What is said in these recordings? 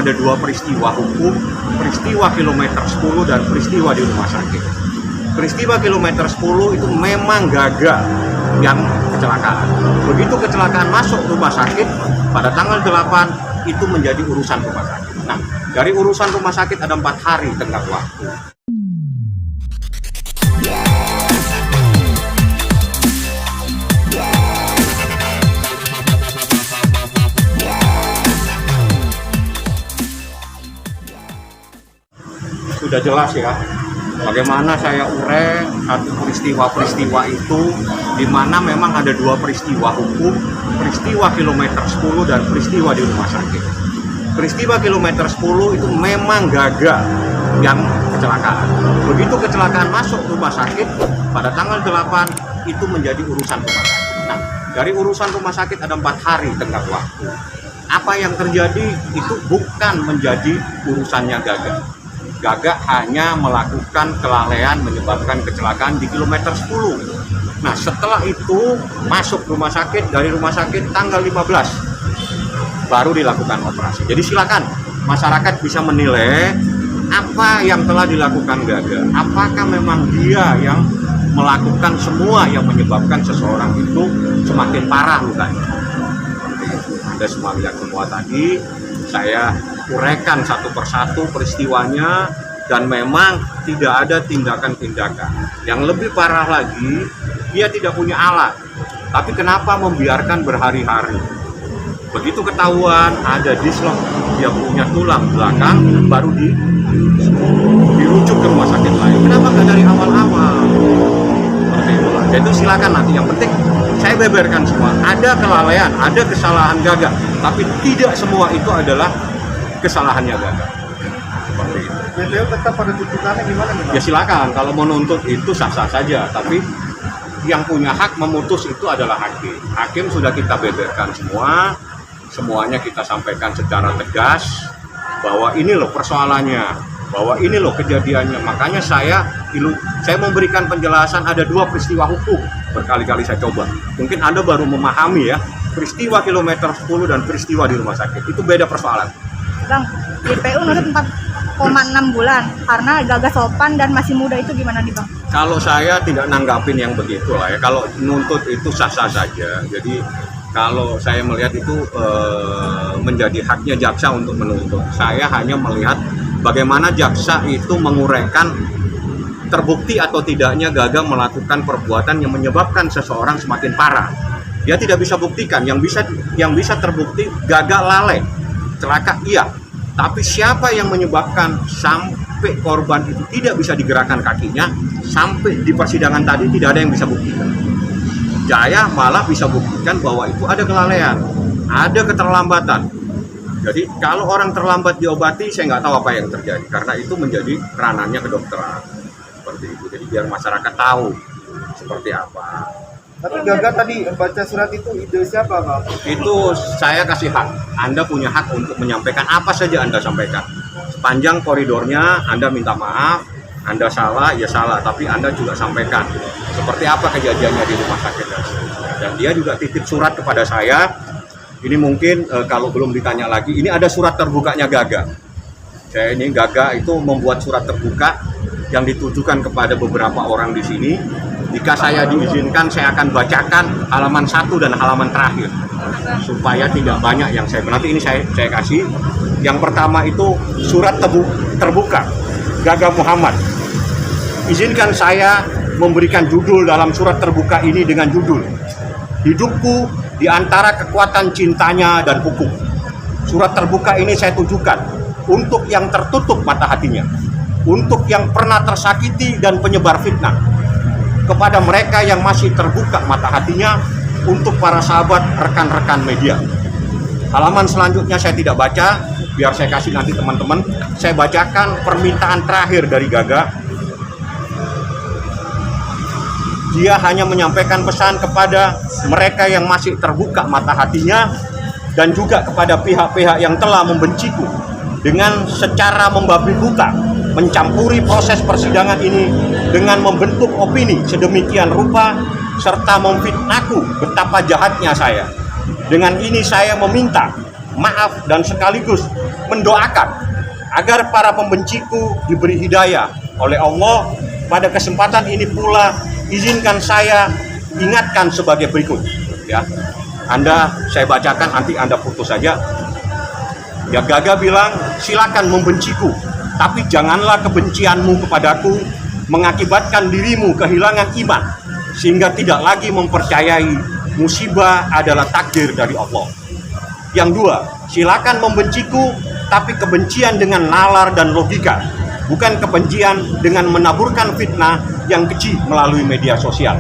ada dua peristiwa hukum, peristiwa kilometer 10 dan peristiwa di rumah sakit. Peristiwa kilometer 10 itu memang gagal yang kecelakaan. Begitu kecelakaan masuk rumah sakit pada tanggal 8 itu menjadi urusan rumah sakit. Nah, dari urusan rumah sakit ada 4 hari tenggat waktu. Sudah jelas ya, bagaimana saya urai satu peristiwa-peristiwa itu, di mana memang ada dua peristiwa hukum, peristiwa kilometer 10 dan peristiwa di rumah sakit. Peristiwa kilometer 10 itu memang gagal yang kecelakaan. Begitu kecelakaan masuk rumah sakit pada tanggal 8 itu menjadi urusan rumah sakit. Nah, dari urusan rumah sakit ada 4 hari tenggat waktu. Apa yang terjadi itu bukan menjadi urusannya gagal. Gagak hanya melakukan kelalaian menyebabkan kecelakaan di kilometer 10. Nah, setelah itu masuk rumah sakit, dari rumah sakit tanggal 15 baru dilakukan operasi. Jadi silakan masyarakat bisa menilai apa yang telah dilakukan Gagak. Apakah memang dia yang melakukan semua yang menyebabkan seseorang itu semakin parah lukanya. Anda semua lihat semua tadi, saya uraikan satu persatu peristiwanya, dan memang tidak ada tindakan-tindakan. Yang lebih parah lagi, dia tidak punya alat, tapi kenapa membiarkan berhari-hari? Begitu ketahuan ada dislok, dia punya tulang belakang, baru dirujuk ke rumah sakit lain. Kenapa nggak dari awal-awal? Seperti itulah. Jadi silakan nanti, yang penting saya beberkan semua. Ada kelalaian, ada kesalahan Gagak, tapi tidak semua itu adalah kesalahannya Gagak. Seperti itu. Beliau tetap pada tuntutannya gimana nih, Pak? Ya silakan, kalau menuntut itu sah-sah saja, tapi yang punya hak memutus itu adalah hakim. Hakim sudah kita beberkan semua, semuanya kita sampaikan secara tegas bahwa ini loh persoalannya, bahwa ini loh kejadiannya. Makanya saya memberikan penjelasan ada dua peristiwa hukum. Berkali-kali saya coba. Mungkin Anda baru memahami ya, peristiwa kilometer 10 dan peristiwa di rumah sakit. Itu beda persoalan. Bang, JPU nuntut 4,6 bulan karena Gagak sopan dan masih muda, itu gimana nih Bang? Kalau saya tidak nanggapin yang begitu lah ya. Kalau nuntut itu sah-sah saja. Jadi kalau saya melihat itu menjadi haknya jaksa untuk menuntut. Saya hanya melihat bagaimana jaksa itu menguraikan terbukti atau tidaknya Gagak melakukan perbuatan yang menyebabkan seseorang semakin parah. Dia tidak bisa buktikan. Yang bisa terbukti Gagak lalai, celaka iya. Tapi siapa yang menyebabkan sampai korban itu tidak bisa digerakkan kakinya, sampai di persidangan tadi tidak ada yang bisa buktikan. Saya malah bisa buktikan bahwa itu ada kelalaian, ada keterlambatan. Jadi kalau orang terlambat diobati, saya nggak tahu apa yang terjadi, karena itu menjadi ranahnya kedokteran. Seperti itu. Jadi biar masyarakat tahu seperti apa. Tapi Gagak tadi baca surat itu ide siapa, Bang? Itu saya kasih hak. Anda punya hak untuk menyampaikan apa saja Anda sampaikan. Sepanjang koridornya Anda minta maaf, Anda salah, ya salah, tapi Anda juga sampaikan seperti apa kejadiannya di rumah sakit. Dan dia juga titip surat kepada saya. Ini mungkin kalau belum ditanya lagi, ini ada surat terbukanya Gagak. Saya ini Gagak itu membuat surat terbuka yang ditujukan kepada beberapa orang di sini. Jika saya diizinkan, saya akan bacakan halaman 1 dan halaman terakhir supaya tidak banyak yang saya nanti ini saya kasih. Yang pertama itu surat terbuka Gagak Muhammad. Izinkan saya memberikan judul dalam surat terbuka ini dengan judul Hidupku di antara kekuatan cintanya dan hukum. Surat terbuka ini saya tujukan untuk yang tertutup mata hatinya, untuk yang pernah tersakiti dan penyebar fitnah, kepada mereka yang masih terbuka mata hatinya, untuk para sahabat rekan-rekan media. Halaman selanjutnya saya tidak baca, biar saya kasih nanti teman-teman. Saya bacakan permintaan terakhir dari Gagak. Dia hanya menyampaikan pesan kepada mereka yang masih terbuka mata hatinya, dan juga kepada pihak-pihak yang telah membenciku dengan secara membabi buta, mencampuri proses persidangan ini dengan membentuk opini sedemikian rupa serta memfitnahku betapa jahatnya saya. Dengan ini saya meminta maaf dan sekaligus mendoakan agar para pembenciku diberi hidayah oleh Allah. Pada kesempatan ini pula izinkan saya ingatkan sebagai berikut, ya. Saya bacakan, nanti Anda putus saja. Ya, Gaga bilang, silakan membenciku, tapi janganlah kebencianmu kepadaku mengakibatkan dirimu kehilangan iman sehingga tidak lagi mempercayai musibah adalah takdir dari Allah. Yang dua, silakan membenciku, tapi kebencian dengan nalar dan logika, bukan kebencian dengan menaburkan fitnah yang keji melalui media sosial.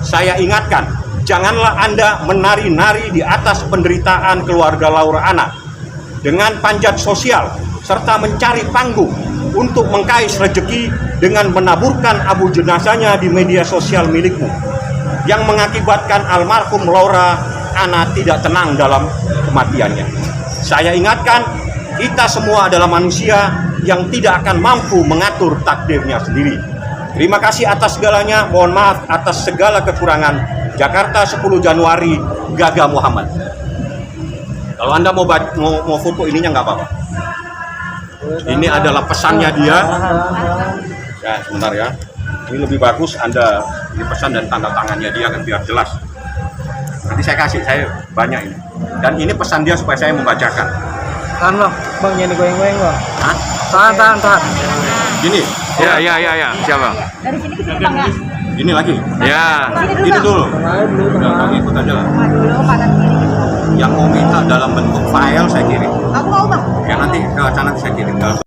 Saya ingatkan, janganlah Anda menari-nari di atas penderitaan keluarga Laura Anna dengan panjat sosial serta mencari panggung untuk mengkais rezeki dengan menaburkan abu jenazahnya di media sosial milikmu yang mengakibatkan almarhum Laura Anna tidak tenang dalam kematiannya. Saya ingatkan, kita semua adalah manusia yang tidak akan mampu mengatur takdirnya sendiri. Terima kasih atas segalanya, mohon maaf atas segala kekurangan. Jakarta 10 Januari, Gaga Muhammad. Kalau Anda mau foto ininya nggak apa-apa. Ini adalah pesannya dia. Ya, sebentar ya. Ini lebih bagus Anda ini pesan dan tanda tangannya dia kan biar jelas. Nanti saya kasih, saya banyak ini. Dan ini pesan dia supaya saya membacakan. Tahan bang, bang jangan goyang-goyang bang. Hah? Tahan. Gini. Ya, siapa? Dari sini ke sini Bang ya. Gini lagi. Ya. Gini dulu. Udah, kamu ikut aja lah. Maju dulu kanan kiri gitu. Yang mau minta dalam bentuk file saya kirim. Aku mau Bang. Ya nanti ke sana saya kirim dalam